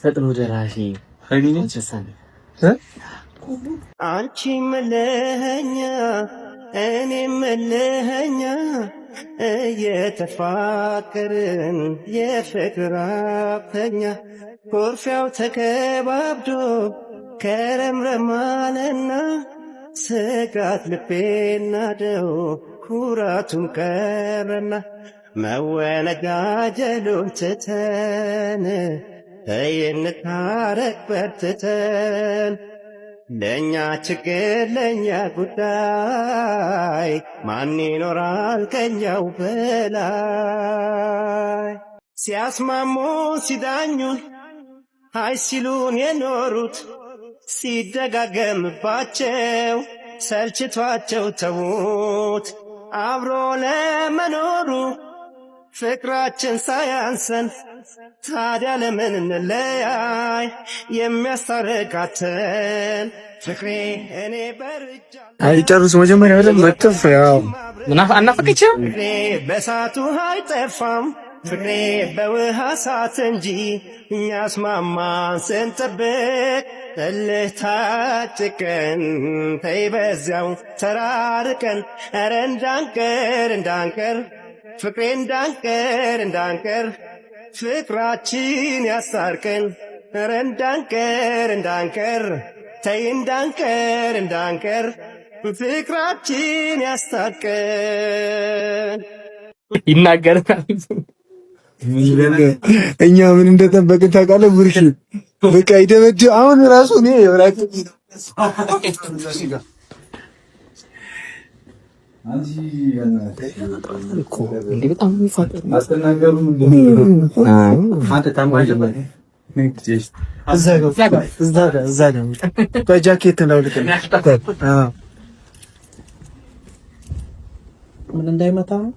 ፈጥኖ ደራሽ አንቺ መለኸኛ እኔ መለኸኛ እየተፋቀርን የፍቅር አብተኛ ኮርፊያው ተከባብዶ ከረምረማለና ስጋት ልቤና ደው ኩራቱን ቀረና መወነጋጀሉን ትተን እንታረቅ በርትተን ለእኛ ችግር ለእኛ ጉዳይ ማን ይኖራል ከኛው በላይ ሲያስማሙ ሲዳኙን አይ ሲሉን የኖሩት ሲደጋገምባቸው ሰልችቷቸው ተዉት አብሮ ለመኖሩ ፍቅራችን ሳያንሰን ታዲያ ለምን እንለያይ የሚያስታርቃተን ፍቅሬ እኔ በርጃ አይጨርሱ መጀመሪያ ወደ መጥፍ ያው አናፈቀች ፍቅሬ በሳቱ አይጠፋም ፍቅሬ በውሃ ሳት እንጂ እኛስ ማማን ስንጠብቅ እልህ ታጭቀን ተይ በዚያው ተራርቀን ኧረ እንዳንቀር ፍቅሬ እንዳንቀር ፍቅራችን ያሳርቀን ኧረ እንዳንቀር ተይ እንዳንቀር ፍቅራችን ያስታርቀን ይናገራል። እኛ ምን እንደጠበቅን ታውቃለህ? ቡርሽ በቃ ይደመድ አሁን ራሱ እኔ ወራክ እንዴ በጣም ይፋቀር አስተናገሩ አንተ ታማኝ እዛ ጋር በጃኬት ነው ልክ ምን እንዳይመታ ነው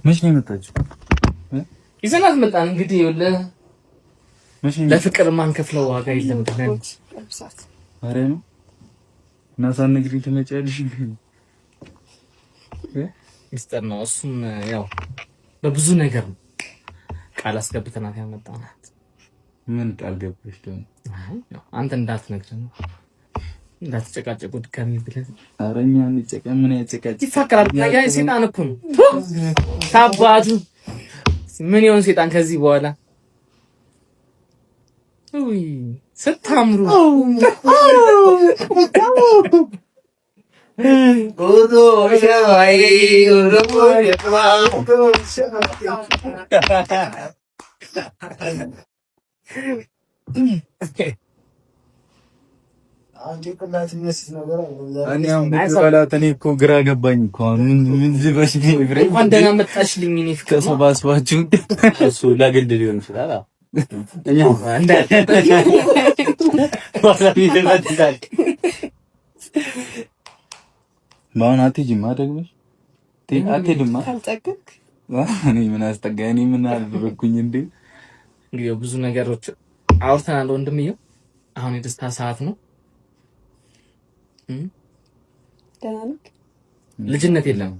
መች ነው የመጣችው? ይዘናት መጣን። እንግዲህ ይኸውልህ ለፍቅር ማን ከፍለው ዋጋ የለም ትላለች። አረ ነው ናሳን ንግሪኝ ትመጫለሽ ሚስጥር ነው እሱም ያው በብዙ ነገር ቃል አስገብተናት ያመጣናት። ምን ቃል ገባሽ ደግሞ? አንተ እንዳትነግረን እንዳትጨቃጨቁ ድጋሚ ብለህ አረኛ እንጨቀም ምን ያጨቃጭ ይፈቀራል። ያ ሰይጣን እኮ ነው ታባቱ ምን ይሆን ሰይጣን ከዚህ በኋላ ውይ ስታምሩ ጉዞ ሸዋይ ጉዞ የጥማው እኔ እኮ ግራ ገባኝ እኮ ምን ዝበሽ ብሬ ደህና መጣሽልኝ። እኔ ተሰባስባችሁ እሱ ለግል ሊሆን ይችላል። እኛ በአሁን አትሄጂማ ደግመሽ አትሄድማ ካልጠገክ እኔ ምን አስጠጋኝ? እኔ ምን አደረኩኝ እንዴ? እንግዲህ ብዙ ነገሮች አውርተናል ወንድምዬው። አሁን የደስታ ሰዓት ነው። ደህና ነህ? ልጅነት የለም